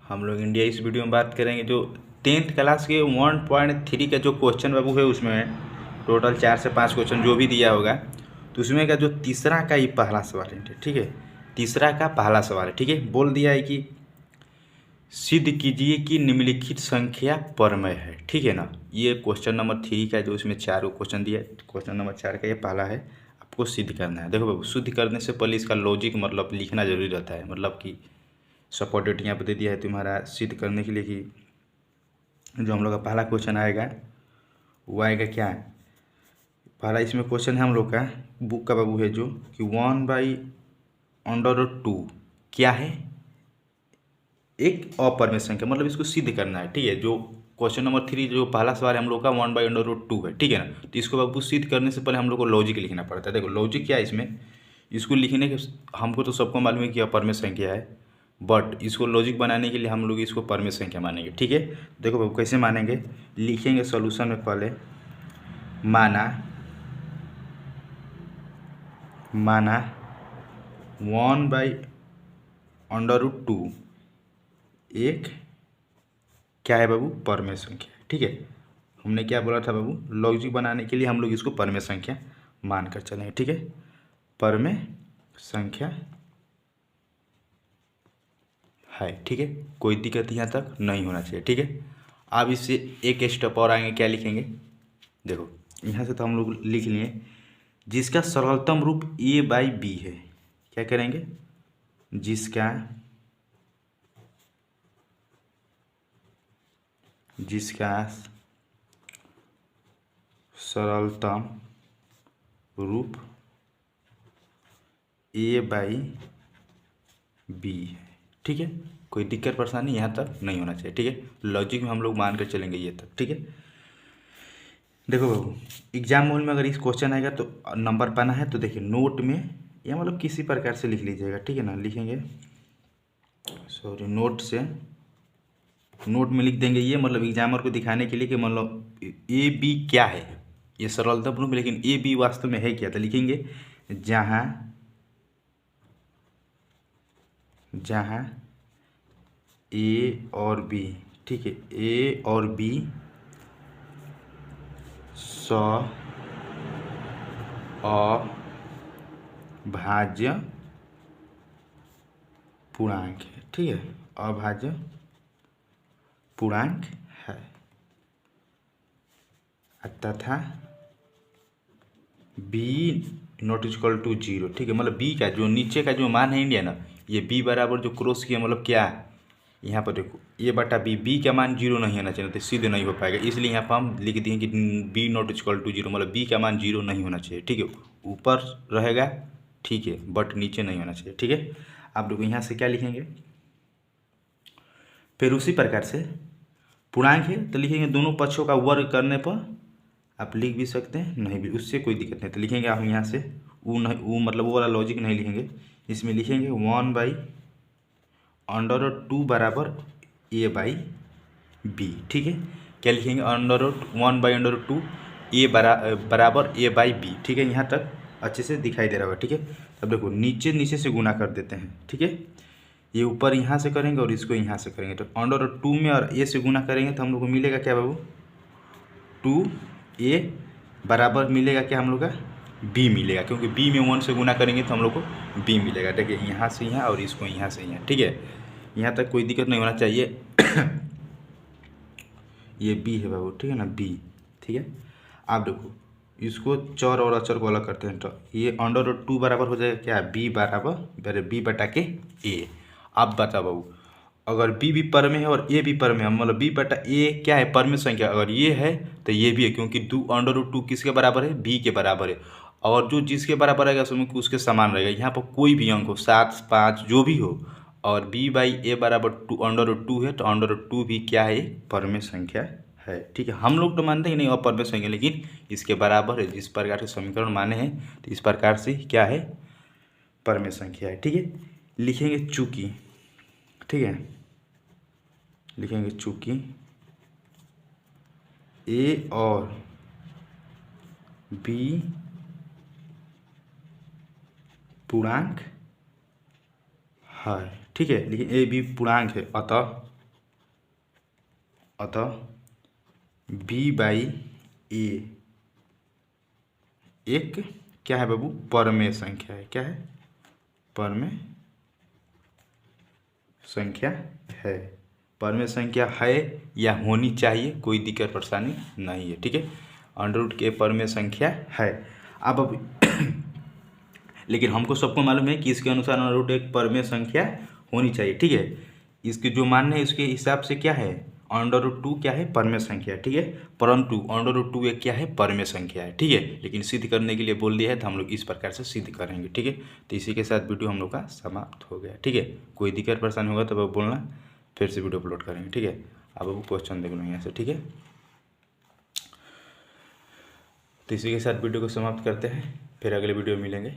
हम लोग इंडिया इस वीडियो में बात करेंगे जो 10th क्लास के 1.3 का जो क्वेश्चन बाबू है, उसमें टोटल 4 से 5 क्वेश्चन जो भी दिया होगा, तो उसमें का जो तीसरा का ही पहला सवाल है, ठीक है। तीसरा का पहला सवाल है, ठीक है। बोल दिया है कि सिद्ध कीजिए कि निम्नलिखित संख्या परमेय है, ठीक है ना। ये क्वेश्चन नंबर 3 का जो इसमें 4 क्वेश्चन दिया है, क्वेश्चन नंबर 4 का ये पहला है। आपको सिद्ध करना है। देखो बाबू, सिद्ध करने से पहले इसका लॉजिक मतलब लिखना जरूरी रहता है। मतलब कि सपोर्टेड यहाँ पर दे दिया है तुम्हारा सिद्ध करने के लिए कि जो हम लोग का पहला क्वेश्चन आएगा वो आएगा क्या है। पहला इसमें क्वेश्चन है हम लोग का बुक का बाबू है जो कि 1/√2 क्या है, एक अपरमेय संख्या, मतलब इसको सिद्ध करना है, ठीक है। जो क्वेश्चन नंबर 3 जो पहला सवाल है हम लोग का 1/√2 है, ठीक है ना। तो इसको बाबू सिद्ध करने से पहले हम लोग को लॉजिक लिखना पड़ता है। देखो लॉजिक क्या है इसमें, इसको लिखने के हमको तो सबको मालूम है कि अपरमेय संख्या है, बट इसको लॉजिक बनाने के लिए हम लोग इसको परमेय संख्या मानेंगे, ठीक है। देखो बाबू कैसे मानेंगे, लिखेंगे सॉल्यूशन में पहले माना 1/√2 एक क्या है बाबू, परमेय संख्या है, ठीक है। हमने क्या बोला था बाबू, लॉजिक बनाने के लिए हम लोग इसको परमेय संख्या मानकर चलेंगे, ठीक है। परमेय संख्या है, ठीक है। कोई दिक्कत यहाँ तक नहीं होना चाहिए, ठीक है। अब इससे एक स्टेप और आएंगे, क्या लिखेंगे, देखो यहाँ से तो हम लोग लिख लिए जिसका सरलतम रूप a/b है। क्या करेंगे, जिसका सरलतम रूप a/b है, ठीक है। कोई दिक्कत परेशानी यहाँ तक नहीं होना चाहिए, ठीक है। लॉजिक में हम लोग मान कर चलेंगे ये तक, ठीक है। देखो बाबू, एग्जाम मोड में अगर इस क्वेश्चन आएगा तो नंबर पाना है तो देखिए नोट में या मतलब किसी प्रकार से लिख लीजिएगा, ठीक है ना। लिखेंगे नोट में लिख देंगे ये, मतलब एग्जामर को दिखाने के लिए कि मतलब a/b क्या है, ये सरलतम रूप में, लेकिन a/b वास्तव में है क्या, तो लिखेंगे जहाँ a और b, ठीक है, a और b अभाज्य पूर्णांक है, ठीक है, अभाज्य पूर्णांक है तथा b नॉट इक्वल टू 0, ठीक है। मतलब b का जो नीचे का जो मान है इंडिया ना, ये b बराबर जो क्रॉस किया, मतलब क्या है यहाँ पर देखो a/b, b का मान 0 नहीं होना चाहिए, तो सीधे नहीं हो पाएगा। इसलिए यहाँ पर हम लिख दिए कि b नॉट इक्वल टू 0, मतलब b का मान 0 नहीं होना चाहिए, ठीक है। ऊपर रहेगा, ठीक है, बट नीचे नहीं होना चाहिए, ठीक है। आप देखो यहाँ से क्या लिखेंगे, फिर उसी प्रकार से पूर्णांक है तो लिखेंगे दोनों पक्षों का वर्ग करने पर आप लिख भी सकते हैं, नहीं भी, उससे कोई दिक्कत नहीं। तो लिखेंगे आप यहाँ से मतलब वो वाला लॉजिक नहीं लिखेंगे, इसमें लिखेंगे 1/√2 बराबर a/b, ठीक है। क्या लिखेंगे, 1/√2 बराबर a/b, ठीक है। यहाँ तक अच्छे से दिखाई दे रहा होगा, ठीक है। अब देखो नीचे से गुना कर देते हैं, ठीक है। ये ऊपर यहाँ से करेंगे और इसको यहाँ से करेंगे, तो √2 में और a से गुना करेंगे तो हम लोग को मिलेगा क्या बाबू, 2a बराबर मिलेगा क्या हम लोग का, b मिलेगा, क्योंकि b में 1 से गुना करेंगे तो हम लोग को b मिलेगा। देखिए यहाँ से यहाँ और इसको यहाँ से यहाँ, ठीक है। यहाँ तक कोई दिक्कत नहीं होना चाहिए। ये b है बाबू, ठीक है ना, b, ठीक है। आप देखो इसको चौर और अचर को अलग करते हैं तो ये √2 बराबर हो जाएगा क्या, b बराबर b/a। अब बताओ बाबू, अगर b भी परमेय है और a भी परमेय है, मतलब b/a क्या है, परमेय संख्या, अगर ये है तो ये भी है, क्योंकि √2 किसके बराबर है, b के बराबर है। और जो जिसके बराबर रहेगा उसके समान रहेगा। यहाँ पर कोई भी अंक हो, 7, 5 जो भी हो, और b/a बराबर √2 है तो √2 भी क्या है, परमेय संख्या है, ठीक है। हम लोग तो मानते हैं नहीं अपरमेय संख्या, लेकिन इसके बराबर है। जिस प्रकार से समीकरण माने हैं तो इस प्रकार से क्या है, परमेय संख्या है, ठीक है। लिखेंगे चूंकि, ठीक है, लिखेंगे चूंकि a और b पूर्णांक है, ठीक है। लेकिन a b पूर्णांक है, अतः अतः बी बाई ए एक क्या है बाबू, परमेय संख्या है। क्या है, परमेय संख्या है। परमेय संख्या है या होनी चाहिए, कोई दिक्कत परेशानी नहीं है। ठीक है, अंडर रूट के परमेय संख्या है। अब लेकिन हमको सबको मालूम है कि इसके अनुसार अंडर रूट एक परमेय संख्या होनी चाहिए। ठीक है, इसके जो मान्य है इसके हिसाब से क्या है, अंडर रूट 2 क्या है, परमेय संख्या है। ठीक है, परंतु अंडर रूट 2 एक क्या है, परमेय संख्या है। ठीक है, लेकिन सिद्ध करने के लिए बोल दिया है तो हम लोग इस प्रकार से सिद्ध करेंगे। ठीक है, तो इसी के साथ वीडियो हम लोग का समाप्त हो गया। ठीक है, कोई दिक्कत परेशानी होगा तो अब बोलना, फिर से वीडियो अपलोड करेंगे। ठीक है, अब वो क्वेश्चन देखना यहाँ से। ठीक है, तो इसी के साथ वीडियो को समाप्त करते हैं, फिर अगले वीडियो में मिलेंगे।